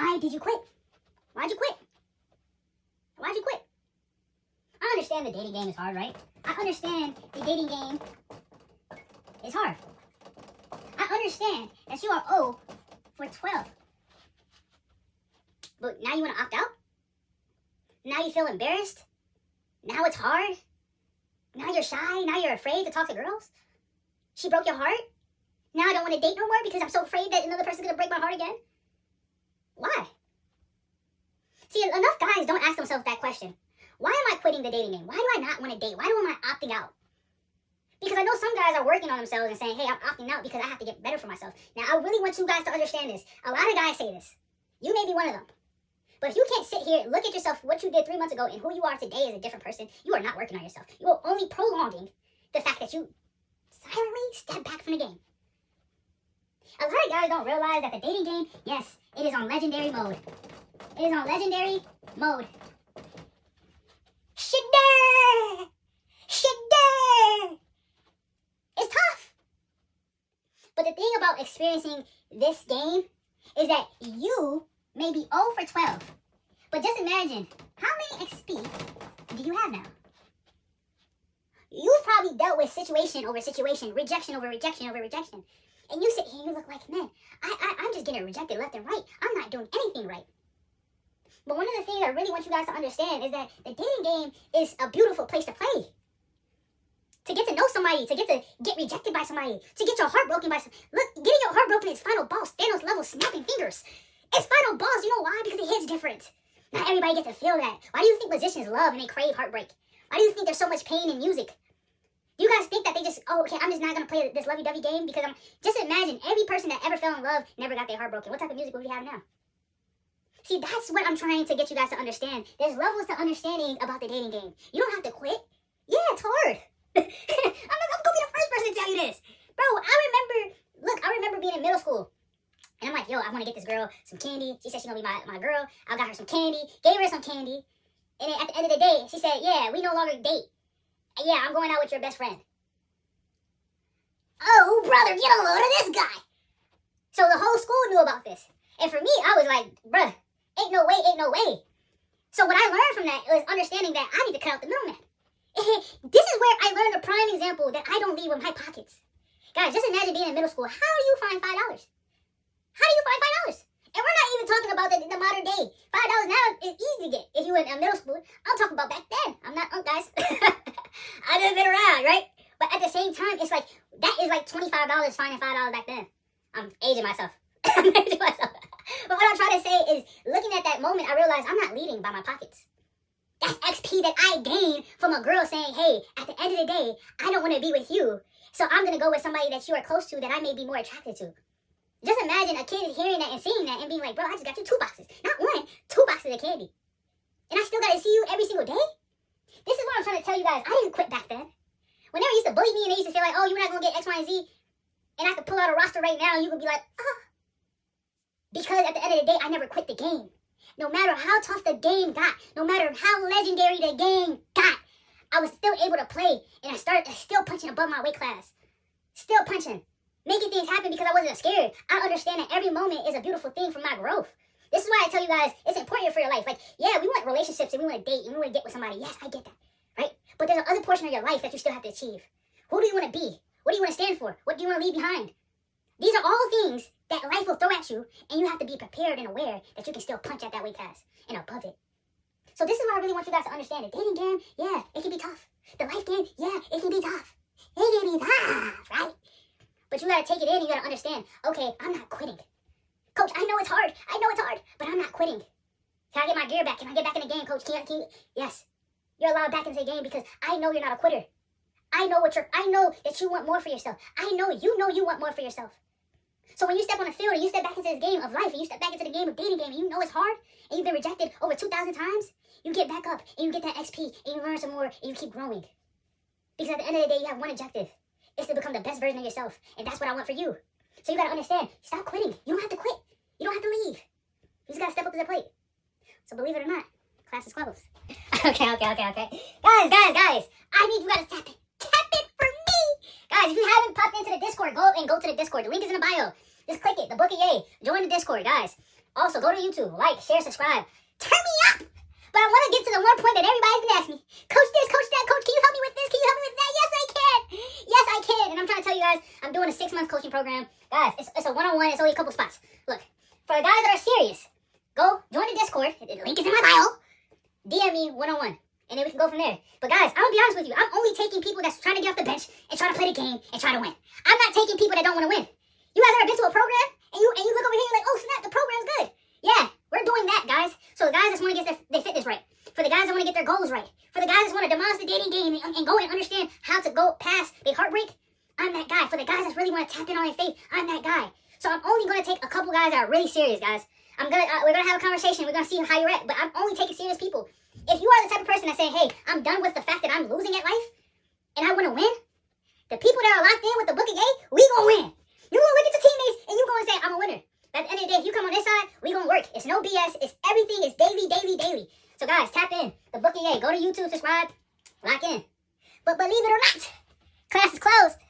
Why did you quit? Why'd you quit? Why'd you quit? I understand the dating game is hard, right? I understand the dating game is hard. I understand that you are 0 for 12. But now you want to opt out? Now you feel embarrassed? Now it's hard? Now you're shy? Now you're afraid to talk to girls? She broke your heart? Now I don't want to date no more because I'm so afraid that another person's going to break my heart again? Why? See, enough guys don't ask themselves that question. Why am I quitting the dating game? Why do I not want to date? Why am I opting out? Because I know some guys are working on themselves and saying, hey, I'm opting out because I have to get better for myself. Now, I really want you guys to understand this. A lot of guys say this. You may be one of them. But if you can't sit here, look at yourself, what you did 3 months ago, and who you are today is a different person, you are not working on yourself. You are only prolonging the fact that you silently step back from the game. A lot of guys don't realize that the dating game, yes, it is on legendary mode. It is on legendary mode. Shigder! Shigder! It's tough. But the thing about experiencing this game is that you may be 0 for 12. But just imagine, how many XP do you have now? You've probably dealt with situation over situation, rejection over rejection over rejection. And you sit here and you look like, man, I'm just getting rejected left and right. I'm not doing anything right. But one of the things I really want you guys to understand is that the dating game is a beautiful place to play. To get to know somebody, to get rejected by somebody, to get your heart broken by somebody. Look, getting your heart broken is final boss, Thanos level snapping fingers. It's final boss, you know why? Because it hits different. Not everybody gets to feel that. Why do you think musicians love and they crave heartbreak? Why do you think there's so much pain in music? Do you guys think that they just, oh, okay, I'm just not going to play this lovey-dovey game because just imagine every person that ever fell in love never got their heart broken. What type of music would we have now? See, that's what I'm trying to get you guys to understand. There's levels to understanding about the dating game. You don't have to quit. Yeah, it's hard. I'm going to be the first person to tell you this. Bro, I remember being in middle school. And I'm like, yo, I want to get this girl some candy. She said she's going to be my girl. I got her some candy. Gave her some candy. And then at the end of the day, she said, yeah, we no longer date. Yeah, I'm going out with your best friend. Oh, brother, get a load of this guy. So the whole school knew about this. And for me, I was like, bruh, ain't no way. So what I learned from that was understanding that I need to cut out the middleman. This is where I learned a prime example that I don't leave with my pockets. Guys, just imagine being in middle school. How do you find $5? How do you find $5? And we're not even talking about the modern day. $5 now is easy to get if you were in middle school. I'm talking about back then. I'm not, guys. I've just been around, right? But at the same time, it's like, that is like $25 finding $5 back then. I'm aging myself. But what I'm trying to say is, looking at that moment, I realized I'm not leading by my pockets. That's XP that I gained from a girl saying, hey, at the end of the day, I don't want to be with you. So I'm going to go with somebody that you are close to that I may be more attracted to. Just imagine a kid hearing that and seeing that and being like, bro, I just got you 2 boxes. Not 1, 2 boxes of candy. And I still got to see you every single day? This is what I'm trying to tell you guys. I didn't quit back then. When they used to bully me and they used to feel like, oh, you're not going to get X, Y, and Z. And I could pull out a roster right now and you could be like, ah. Because at the end of the day, I never quit the game. No matter how tough the game got, no matter how legendary the game got, I was still able to play. And I started still punching above my weight class. Still punching. Making things happen because I wasn't scared. I understand that every moment is a beautiful thing for my growth. This is why I tell you guys, it's important for your life. Like, yeah, we want relationships and we want to date and we want to get with somebody. Yes, I get that, right? But there's another portion of your life that you still have to achieve. Who do you want to be? What do you want to stand for? What do you want to leave behind? These are all things that life will throw at you, and you have to be prepared and aware that you can still punch at that weight class and above it. So this is what I really want you guys to understand. The dating game, yeah, it can be tough. The life game, yeah, it can be tough. It can be tough, right? But you got to take it in. You got to understand, okay, I'm not quitting. Coach, I know it's hard, but I'm not quitting. Can I get my gear back? Can I get back in the game, coach? Can you? Yes. You're allowed back into the game because I know you're not a quitter. I know that you want more for yourself. I know you want more for yourself. So when you step on the field and you step back into this game of life and you step back into the game of dating game and you know it's hard and you've been rejected over 2,000 times, you get back up and you get that XP and you learn some more and you keep growing. Because at the end of the day, you have one objective. It's to become the best version of yourself. And that's what I want for you. So you got to understand, stop quitting. You don't have to quit. You don't have to leave. You just got to step up to the plate. So believe it or not, class is closed. Okay. Guys, I need you guys to tap it. Tap it for me. Guys, if you haven't popped into the Discord, go to the Discord. The link is in the bio. Just click it. The book of yay. Join the Discord, guys. Also, go to YouTube, like, share, subscribe. Turn me up! But I want to get to the one point that everybody's been asking me. Coach this, coach that, coach, can you help me with this? Can you help me with that? Yes, I can! Yes, I can! And I'm trying to tell you guys, I'm doing a 6-month coaching program. Guys, it's a one-on-one. It's only a couple spots. Look, for the guys that are serious, go join the Discord. The link is in my bio. DM me one-on-one. And then we can go from there. But guys, I'm going to be honest with you. I'm only taking people that's trying to get off the bench and trying to play the game and try to win. I'm not taking people that don't want to win. You guys ever been to a program and you look over here and you're like, oh snap, the program's good. Yeah, we're doing that, guys. So the guys that want to get their fitness right. For the guys that want to get their goals right. For the guys that want to demolish the dating game and go and understand how to go past the heartbreak. I'm that guy. For the guys that really want to tap in on their faith, I'm that guy. So I'm only going to take a couple guys that are really serious, guys. We're gonna have a conversation. We're gonna see how you're at. But I'm only taking serious people. If you are the type of person that say, hey, I'm done with the fact that I'm losing at life and I want to win, the people that are locked in with the book of gay, we gonna win. You gonna look at your teammates and you gonna say, I'm a winner. At the end of the day, if you come on this side, we gonna work. It's no BS. It's everything is daily, daily, daily. So guys, tap in. The book of gay. Go to YouTube, subscribe, lock in. But believe it or not, class is closed.